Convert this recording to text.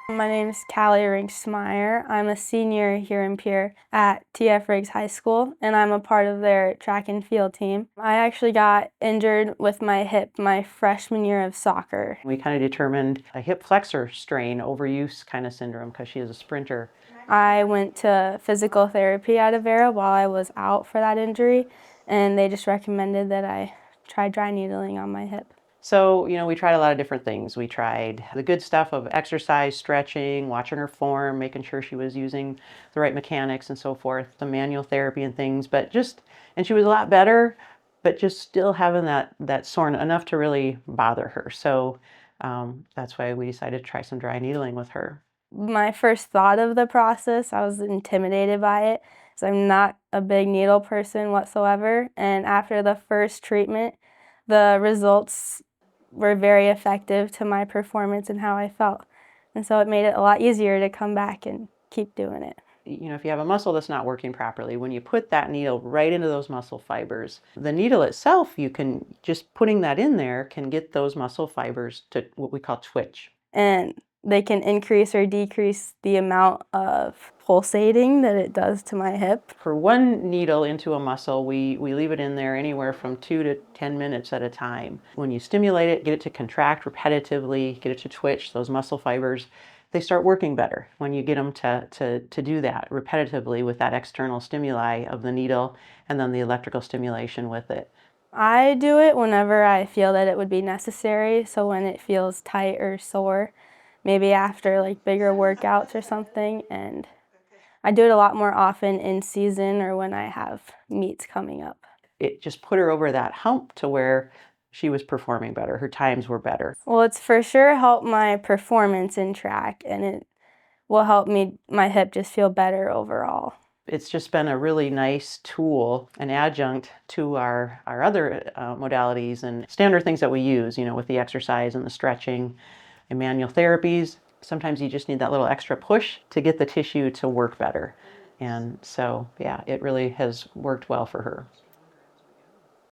My name is Callie Rinksmeyer. I'm a senior here in Pierre at TF Riggs High School, and I'm a part of their track and field team. I actually got injured with my hip my freshman year of soccer. We kind of determined a hip flexor strain, overuse kind of syndrome, because she is a sprinter. I went to physical therapy at Avera while I was out for that injury, and they just recommended that I try dry needling on my hip. So, we tried a lot of different things. We tried the good stuff of exercise, stretching, watching her form, making sure she was using the right mechanics and so forth, some manual therapy and things, and she was a lot better, but just still having that soreness enough to really bother her. So that's why we decided to try some dry needling with her. My first thought of the process, I was intimidated by it, because I'm not a big needle person whatsoever. And after the first treatment, the results were very effective to my performance and how I felt. And so it made it a lot easier to come back and keep doing it. If you have a muscle that's not working properly, when you put that needle right into those muscle fibers, the needle itself, you can just putting that in there can get those muscle fibers to what we call twitch. And they can increase or decrease the amount of pulsating that it does to my hip. For one needle into a muscle, we leave it in there anywhere from 2 to 10 minutes at a time. When you stimulate it, get it to contract repetitively, get it to twitch, those muscle fibers, they start working better when you get them to do that repetitively with that external stimuli of the needle and then the electrical stimulation with it. I do it whenever I feel that it would be necessary, so when it feels tight or sore, maybe after like bigger workouts or something, and I do it a lot more often in season or when I have meets coming up. It just put her over that hump to where she was performing better. Her times were better. Well, it's for sure helped my performance in track, and it will help my hip just feel better overall. It's just been a really nice tool, an adjunct to our other modalities and standard things that we use, with the exercise and the stretching and manual therapies. Sometimes you just need that little extra push to get the tissue to work better. And so, yeah, it really has worked well for her.